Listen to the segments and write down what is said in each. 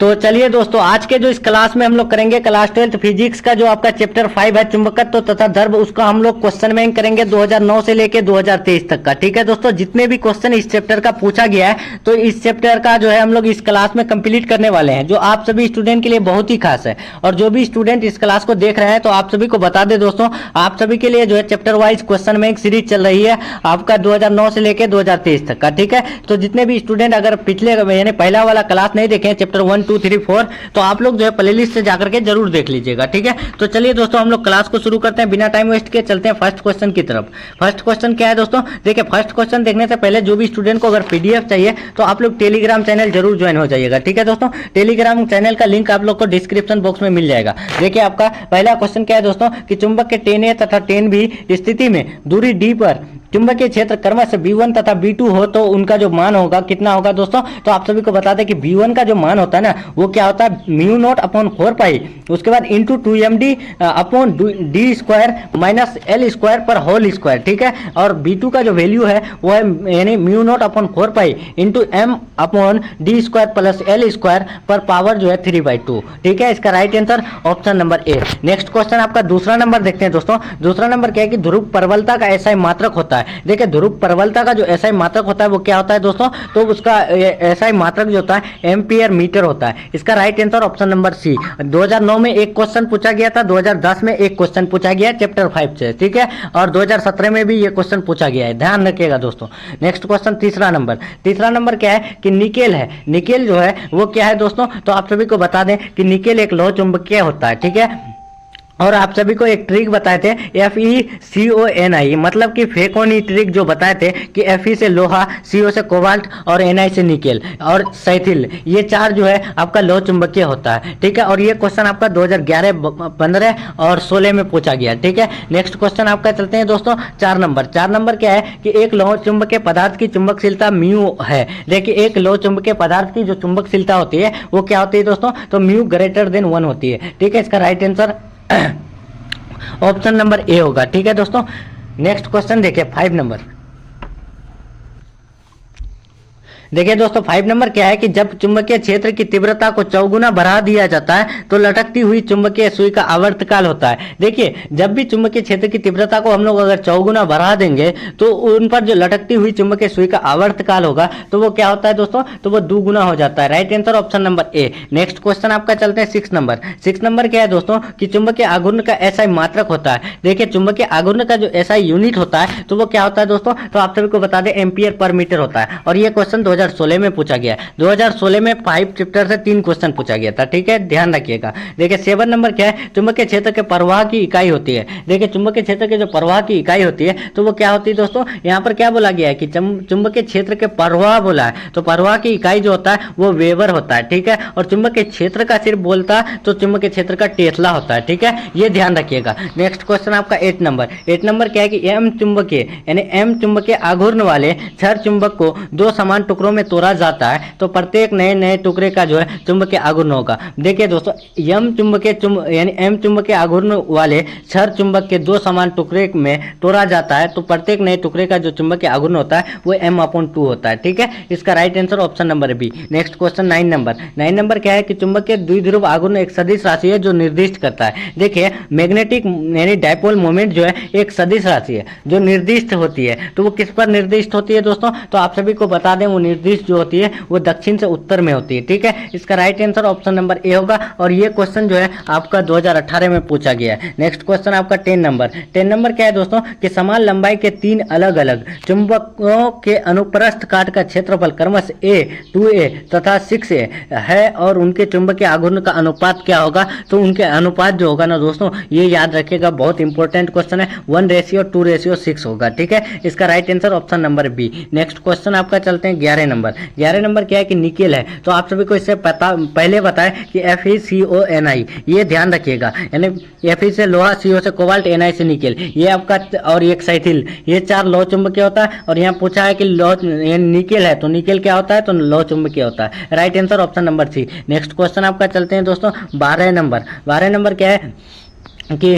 तो चलिए दोस्तों, आज के जो इस क्लास में हम लोग करेंगे क्लास 12 फिजिक्स का जो आपका चैप्टर 5 है चुंबकत्व तथा द्रव, उसका हम लोग क्वेश्चन बैंक करेंगे 2009 से लेके 2023 तक का। ठीक है दोस्तों, जितने भी क्वेश्चन इस चैप्टर का पूछा गया है तो इस चैप्टर का जो है हम लोग इस क्लास में कंप्लीट करने वाले हैं, जो आप सभी स्टूडेंट के लिए बहुत ही खास है। और जो भी स्टूडेंट इस क्लास को देख रहे हैं तो आप सभी को बता दें दोस्तों, आप सभी के लिए जो है chapter wise question bank series चल रही है आपका 2009 से लेके 2023 तक का। ठीक है, तो जितने भी स्टूडेंट अगर पिछले यानी पहला वाला क्लास नहीं देखे चैप्टर 1 2 3 4 तो आप लोग जो है प्लेलिस्ट से जाकर के जरूर देख लीजिएगा। ठीक है, तो चलिए दोस्तों हम लोग क्लास को शुरू करते हैं बिना टाइम वेस्ट के, चलते हैं फर्स्ट क्वेश्चन की तरफ। फर्स्ट क्वेश्चन क्या है दोस्तों, देखिए फर्स्ट क्वेश्चन देखने से पहले जो भी स्टूडेंट को अगर पीडीएफ चाहिए तो आप लोग टेलीग्राम चैनल जरूर ज्वाइन हो जाइएगा। ठीक है दोस्तों, टेलीग्राम चैनल का लिंक आप लोग को डिस्क्रिप्शन बॉक्स में मिल जाएगा। देखिए आपका पहला क्वेश्चन क्या है दोस्तों कि चुंबक के 10A तथा 10B स्थिति में दूरी d पर चुंबकीय क्षेत्र क्रमश V1 तथा V2 हो तो उनका जो मान होगा कितना होगा दोस्तों। तो आप सभी को बता दें कि V1 का जो मान होता है ना वो क्या होता है म्यू नॉट अपॉन 4 पाई, उसके बाद into 2md upon D square minus L square पर होल स्क्वायर। ठीक है, और V2 का जो वैल्यू है वो है यानी mu not upon 4 pi into m upon D square plus L square पर पावर जो है 3/2। ठीक है, इसका राइट आंसर ऑप्शन नंबर ए। नेक्स्ट क्वेश्चन आपका दूसरा नंबर देखते हैं दोस्तों। दूसरा नंबर क्या है कि ध्रुव प्रबलता का ऐसा ही मात्रक होता है। देखिए ध्रुव प्रबलता का जो एसआई मात्रक होता है वो क्या होता है दोस्तों, तो उसका एसआई मात्रक जो होता है एम्पियर मीटर होता है। इसका right answer option number C. 2009 में एक क्वेश्चन पूछा गया था, 2010 में एक क्वेश्चन पूछा गया है चैप्टर 5 से। ठीक है, और 2017 में भी ये क्वेश्चन पूछा गया है, ध्यान रखिएगा दोस्तों। नेक्स्ट क्वेश्चन तीसरा नंबर क्या है कि निकेल है। निकेल जो है वो क्या है दोस्तों, तो आप सभी को बता दें कि निकेल एक लौह चुंबकीय होता है। ठीक है, और आप सभी को एक ट्रिक बताए थे FeCONI, मतलब कि फेकोनी ट्रिक जो बताए थे कि Fe से लोहा, CO से कोबाल्ट और Ni से निकेल और सैथिल, ये चार जो है आपका लौह चुंबकीय होता है। ठीक है, और ये क्वेश्चन आपका 2011, 15 और 16 में पूछा गया। ठीक है, नेक्स्ट क्वेश्चन आपका चलते हैं दोस्तों 4 नंबर क्या है कि एक लौह चुंबकीय पदार्थ की चुंबकशीलता म्यू है। देखिए एक लौह चुंबकीय पदार्थ की जो चुंबकशीलता होती है वो क्या होती है दोस्तों, तो म्यू ग्रेटर देन 1 होती है। ठीक है, इसका right answer option number A होगा। ठीक है दोस्तों, नेक्स्ट क्वेश्चन देखिए 5 नंबर। देखिए दोस्तों 5 नंबर क्या है कि जब चुंबकीय क्षेत्र की तीव्रता को चौगुना बढ़ा दिया जाता है तो लटकती हुई चुंबकीय सुई का आवर्तकाल होता है। देखिए जब भी चुंबकीय क्षेत्र की तीव्रता को हम लोग अगर चौगुना बढ़ा देंगे तो उन पर जो लटकती हुई चुंबकीय सुई का आवर्तकाल होगा तो वो क्या होता है दोस्तों, तो वो दुगुना हो जाता है। राइट आंसर ऑप्शन नंबर ए। नेक्स्ट क्वेश्चन आपका चलते हैं 6 नंबर। 6 नंबर क्या है दोस्तों कि चुंबकीय आघूर्ण का एसआई मात्रक होता है। देखिए चुंबकीय आघूर्ण का जो एसआई यूनिट होता है तो वो क्या होता है दोस्तों, तो आप सभी को बता दें एम्पियर पर मीटर होता है। और ये क्वेश्चन 2016 में पूछा गया। 2016 में 5 चैप्टर से 3 क्वेश्चन पूछा गया था। ठीक है, ध्यान रखिएगा। देखिए 7 नंबर क्या है, चुंबकीय क्षेत्र के प्रवाह की इकाई होती है। देखिए चुंबकीय क्षेत्र के जो प्रवाह की इकाई होती है तो वो क्या होती है दोस्तों, यहाँ पर क्या बोला गया है कि चुंबकीय क्षेत्र के प्रवाह बोला है तो प्रवाह की इकाई जो होता है वो वेबर होता है। ठीक है, और चुंबकीय क्षेत्र का सिर्फ बोलता तो चुंबकीय क्षेत्र का टेस्ला होता है। ठीक है, ये ध्यान रखिएगा। नेक्स्ट क्वेश्चन आपका 8 नंबर। 8 नंबर क्या है कि एम चुंबकीय यानी एम चुंबकीय आघूर्ण वाले छड़ चुंबक को 2 समान टुकड़ों में तोड़ा जाता है तो प्रत्येक नए टुकड़े का जो है चुंबकीय आघूर्ण होगा। देखिए दोस्तों एम चुंबकीय यानी एम चुंबकीय आघूर्ण वाले छड़ चुंबक के 2 समान टुकड़े में तोड़ा जाता है तो प्रत्येक नए टुकड़े का जो चुंबकीय आघूर्ण होता है वो m/2 होता है। ठीक है, इसका right answer option number B. Next question 9 number. 9 number क्या है कि चुंबकीय द्विध्रुव आघूर्ण एक सदिश राशि है जो निर्दिष्ट करता है। देखिए मैग्नेटिक यानी डायपोल मोमेंट जो है एक सदिश राशि है जो निर्दिष्ट होती है। तो वो किस पर निर्दिष्ट होती है दोस्तों, तो आप सभी को बता दें वो निर्दिष्ट जो होती है वो दक्षिण से उत्तर में होती है। ठीक है, इसका right answer option number A होगा। और ये क्वेश्चन जो है आपका 2018 में पूछा गया है। नेक्स्ट क्वेश्चन आपका 10 नंबर। 10 नंबर क्या है दोस्तों कि समान लंबाई के 3 अलग अलग चुंबकों के अनुप्रस्थ काट का क्षेत्रफल क्रमश A 2A तथा 6A है और उनके चुंबकीय आघूर्ण का अनुपात क्या होगा, तो उनके अनुपात जो होगा ना दोस्तों ये याद रखिएगा, बहुत इंपॉर्टेंट क्वेश्चन है, 1:2:6 होगा। ठीक है, इसका right answer option number B. Next question आपका चलते हैं 11 नंबर। 11 नंबर क्या है कि निकेल है। तो आप सभी को इससे पहले बताएं कि FeCONI, ये ध्यान रखिएगा, यानी Fe से लोहा, CO से कोबाल्ट, Ni से निकेल, ये आपका और एक सैथिल, ये 4 लौह चुंबकीय होता है। और यहाँ पूछा है कि लौह निकेल है तो निकेल क्या होता है, तो लौह चुंबकीय होता है। Right answer option number C. Next question आपका चलते हैं दोस्तों 12 नंबर। 12 नंबर क्या है कि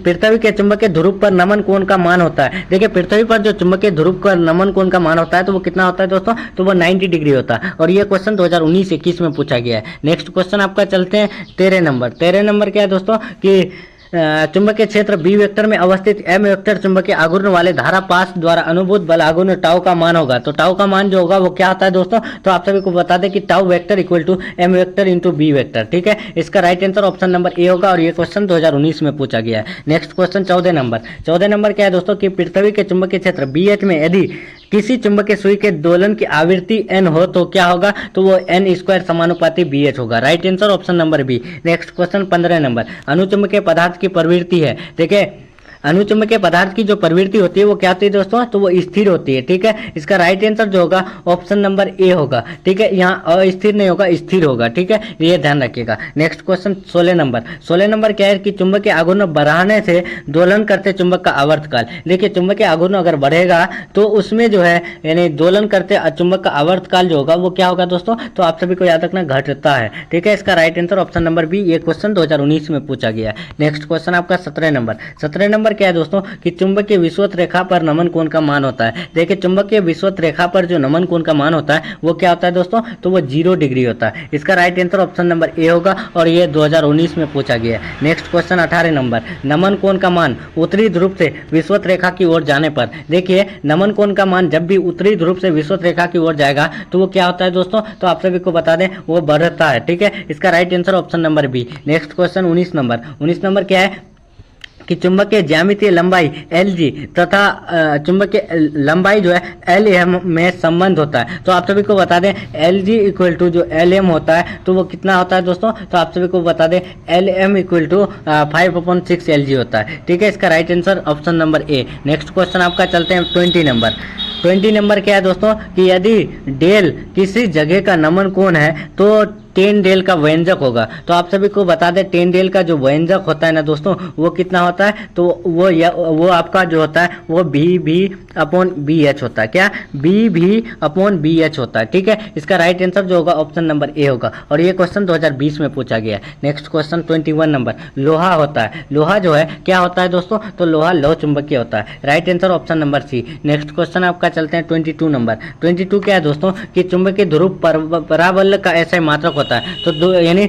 पृथ्वी के चुंबकीय ध्रुव पर नमन कोण का मान होता है। देखिए पृथ्वी पर जो चुंबकीय ध्रुव का नमन कोण का मान होता है तो वो कितना होता है दोस्तों, तो वो 90 डिग्री होता है। और ये क्वेश्चन 2019-21 में पूछा गया है। नेक्स्ट क्वेश्चन आपका चलते हैं 13 नंबर। 13 नंबर क्या है दोस्तों कि चुंबकीय क्षेत्र बी वेक्टर में अवस्थित एम वेक्टर चुंबकीय आघूर्ण वाले धारा पास द्वारा अनुभूत बल आघूर्ण टाउ का मान होगा। तो टाउ का मान जो होगा वो क्या होता है दोस्तों, तो आप सभी को बता दें कि tau vector equal to M vector into B vector. ठीक है, इसका right answer option number A होगा और ये क्वेश्चन 2019 में पूछा गया है। Next question 14 number. 14 नंबर क्या है दोस्तों कि पृथ्वी के चुंबकीय क्षेत्र बी एच में यदि किसी चुंबकीय सुई के दोलन की आवृत्ति n हो तो क्या होगा, तो वो n स्क्वायर समानुपाती बी एच होगा। Right answer option number B. Next question 15 number. अनुचुंबकीय पदार्थ की प्रवृत्ति है। देखिए अनुचुंबकीय पदार्थ की जो प्रवृत्ति होती है वो क्या होती है दोस्तों, तो वो स्थिर होती है। ठीक है, इसका राइट आंसर जो होगा ऑप्शन नंबर ए होगा। ठीक है, यहाँ अस्थिर नहीं होगा, स्थिर होगा। ठीक है, ये ध्यान रखिएगा। Next question 16 number. 16 नंबर क्या है कि चुंबकीय आघूर्ण बढ़ाने से दोलन करते चुंबक का आवर्तकाल। देखिए चुंबकीय आघूर्ण अगर बढ़ेगा तो उसमें जो है यानी दोलन करते चुंबक का आवर्तकाल जो होगा वो क्या होगा दोस्तों, तो आप सभी को याद रखना घटता है। ठीक है, इसका right answer option number B. ये क्वेश्चन 2019 में पूछा गया है। नेक्स्ट क्वेश्चन आपका 17 नंबर। 17 नंबर क्या है दोस्तों कि चुंबकीय विषुवत रेखा पर नमन कोण का मान होता है। देखिए चुंबकीय विषुवत रेखा पर जो नमन कोण का मान होता है वो क्या होता है दोस्तों, तो वो 0 डिग्री होता है। इसका right answer option number A होगा और ये 2019 में पूछा गया है। Next question 18 number. नमन कोण का मान उत्तरी ध्रुव से विषुवत रेखा की ओर जाने पर। देखिए नमन कोण का मान जब भी उत्तरी ध्रुव से विषुवत रेखा की ओर जाएगा तो वो क्या होता है दोस्तों, तो आप सभी को बता दें वो बढ़ता है। ठीक है, इसका right answer option number B. Next question 19 number. 19 number क्या है कि चुंबकीय ज्यामितीय लंबाई Lg तथा चुंबकीय लंबाई जो है Lm में संबंध होता है। तो आप सभी को बता दें Lg इक्वल टू जो Lm होता है तो वो कितना होता है दोस्तों, तो आप सभी को बता दें Lm इक्वल टू 5/6 Lg होता है। ठीक है, इसका राइट आंसर ऑप्शन नंबर ए। नेक्स्ट क्वेश्चन आपका चलते हैं 20 नंबर। 20 नंबर क्या है दोस्तों कि यदि डेल किसी जगह का नमन कोण है तो 10 डेल का व्यंजक होगा। तो आप सभी को बता दें 10 डेल का जो व्यंजक होता है ना दोस्तों वो कितना होता है, तो वो आपका जो होता है वो BV/BH होता है। क्या BV/BH होता है। ठीक है, इसका राइट आंसर जो होगा ऑप्शन नंबर ए होगा और ये क्वेश्चन 2020 में पूछा गया है। Next question 21 number. लोहा होता है। लोहा जो है क्या होता है दोस्तों, तो लोहा लौह चुंबकीय होता है। Right answer option number C. Next question आपका चलते हैं 22 नंबर। 22 क्या है दोस्तों कि चुंबकीय ध्रुव परावलय का ऐसा मात्रक होता है। तो यानी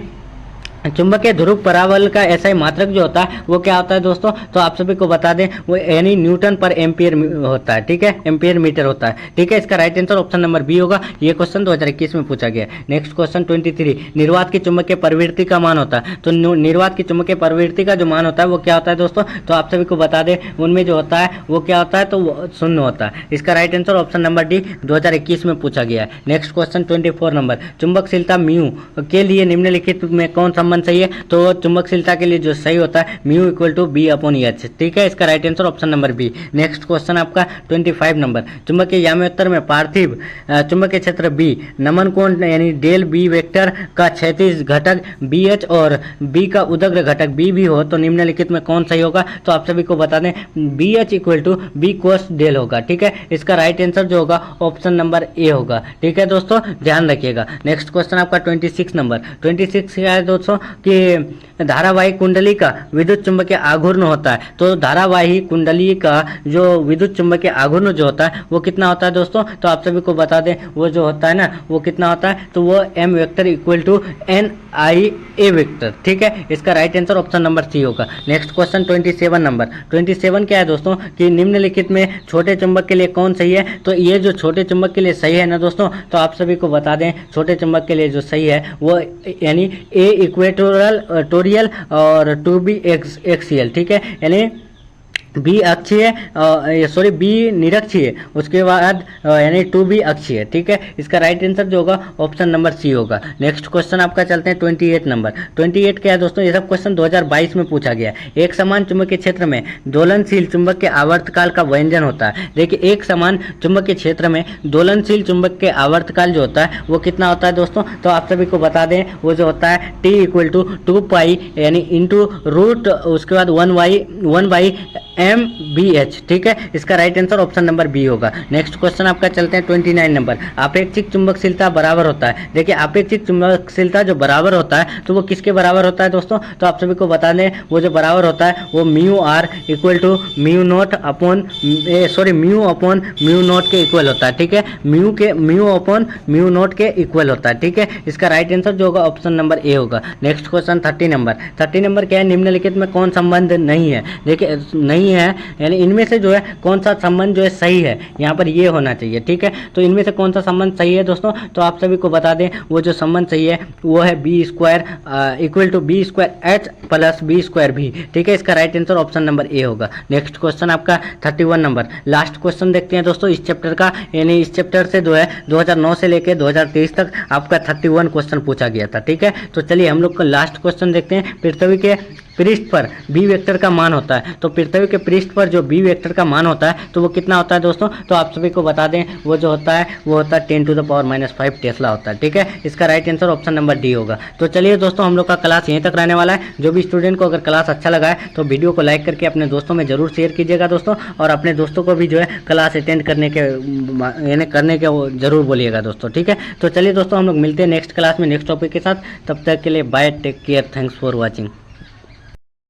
चुंबकीय ध्रुव परावलय का ऐसा ही मात्रक जो होता है वो क्या होता है दोस्तों, तो आप सभी को बता दें वो यानी न्यूटन पर एम्पियर होता है। ठीक है, एम्पियर मीटर होता है। ठीक है, इसका right answer option number B होगा। ये क्वेश्चन 2021 में पूछा गया। Next question 23। निर्वात की चुंबकीय प्रवृत्ति का मान होता है। तो निर्वात की चुंबकीय प्रवृत्ति का जो मान होता है वो क्या होता है दोस्तों, तो आप सभी को बता दें उनमें जो होता है वो क्या होता है, तो वो 0 होता है। इसका right answer option number D 2021 में पूछा गया है। Next question 24 number. चुंबकशीलता म्यू के लिए निम्नलिखित में कौन सही है, तो चुंबकशीलता के लिए जो सही होता है म्यू इक्वल टू B/H। ठीक है, इसका right answer option number B. Next question आपका 25 नंबर। चुंबकीय याम्योत्तर में पार्थिव चुंबकीय क्षेत्र बी नमन कोण यानी डेल बी वेक्टर का क्षैतिज घटक BH और बी का उदग्र घटक B भी हो तो निम्नलिखित में कौन सही होगा, तो आप सभी को बता दें BH equal to B cos del होगा। ठीक है, इसका राइट आंसर जो होगा ऑप्शन नंबर ए होगा। ठीक है दोस्तों, ध्यान रखिएगा। नेक्स्ट क्वेश्चन आपका 26 नंबर। 26 क्या है दोस्तों कि धारावाही कुंडली का विद्युत चुंबकीय आघूर्ण होता है। तो धारावाही कुंडली का जो विद्युत चुंबकीय आघूर्ण जो होता है वो कितना होता है दोस्तों, तो आप सभी को बता दें वो जो होता है ना वो कितना होता है, तो वो M vector equal to NIA vector. ठीक है, इसका right answer option number C होगा। Next question 27 number. 27 क्या है दोस्तों कि निम्नलिखित में छोटे चुंबक के लिए कौन सही है, तो ये जो छोटे चुंबक के लिए सही है ना दोस्तों, तो आप सभी को बता दें छोटे चुंबक के लिए जो सही है वो यानी A इक्वेटोरियल और 2B एक्सियल। ठीक है, यानी बी अक्षीय बी निरक्षीय उसके बाद यानी 2B अक्षीय। ठीक है, इसका राइट आंसर जो होगा ऑप्शन नंबर सी होगा। नेक्स्ट क्वेश्चन आपका चलते हैं 28 नंबर। 28 क्या है दोस्तों, ये सब क्वेश्चन 2022 में पूछा गया है। एक समान चुंबकीय क्षेत्र में दोलनशील चुंबक के आवर्तकाल का व्यंजन होता है। देखिए एक समान चुंबकीय क्षेत्र में दोलनशील चुंबक के आवर्तकाल जो होता है वो कितना होता है दोस्तों, तो आप सभी को बता दें वो जो होता है T इक्वल टू 2 पाई यानी इंटू रूट उसके बाद 1/, MBH, ठीक है। इसका right answer option number B होगा। नेक्स्ट क्वेश्चन आपका चलते हैं 29 नंबर। अपेक्षिक चुंबकशीलता बराबर होता है। देखिए अपेक्षिक चुंबकशीलता जो बराबर होता है तो वो किसके बराबर होता है दोस्तों, तो आप सभी को बता दें वो जो बराबर होता है वो mu R equal to mu not upon mu upon mu not के इक्वल होता है, ठीक है। म्यू अपॉन म्यू नॉट के इक्वल होता है, ठीक है। इसका राइट आंसर जो होगा ऑप्शन नंबर ए होगा। Next question 30 number. 30 नंबर क्या है, निम्नलिखित में कौन संबंध नहीं है। देखिए नहीं है यानी इनमें से जो है कौन सा संबंध जो है सही है, यहाँ पर ये होना चाहिए, ठीक है। तो इनमें से कौन सा संबंध सही है दोस्तों, तो आप सभी को बता दें वो जो संबंध सही है वो है B square equal to B square H plus B square भी, ठीक है। इसका right answer option number A होगा। नेक्स्ट क्वेश्चन आपका 31 नंबर। लास्ट क्वेश्चन देखते हैं दोस्तों इस चैप्टर का, यानी इस चैप्टर से जो है 2009 से लेकर 2023 तक आपका 31 क्वेश्चन पूछा गया था, ठीक है। तो चलिए हम लोग का लास्ट क्वेश्चन देखते हैं। पृथ्वी के पृष्ठ पर बी वेक्टर का मान होता है, तो पृथ्वी के पृष्ठ पर जो बी वेक्टर का मान होता है तो वो कितना होता है दोस्तों, तो आप सभी को बता दें वो जो होता है वो होता है 10 टू द पावर -5 टेस्ला होता है, ठीक है। इसका right answer option number D होगा। तो चलिए दोस्तों हम लोग का क्लास यहीं तक रहने वाला है। जो भी स्टूडेंट को अगर क्लास अच्छा लगा है तो वीडियो को लाइक करके अपने दोस्तों में जरूर शेयर कीजिएगा दोस्तों, और अपने दोस्तों को भी जो है क्लास अटेंड करने के वो जरूर बोलिएगा दोस्तों, ठीक है। तो चलिए दोस्तों हम लोग मिलते हैं नेक्स्ट क्लास में नेक्स्ट टॉपिक के साथ। तब तक के लिए bye, take care, thanks for watching.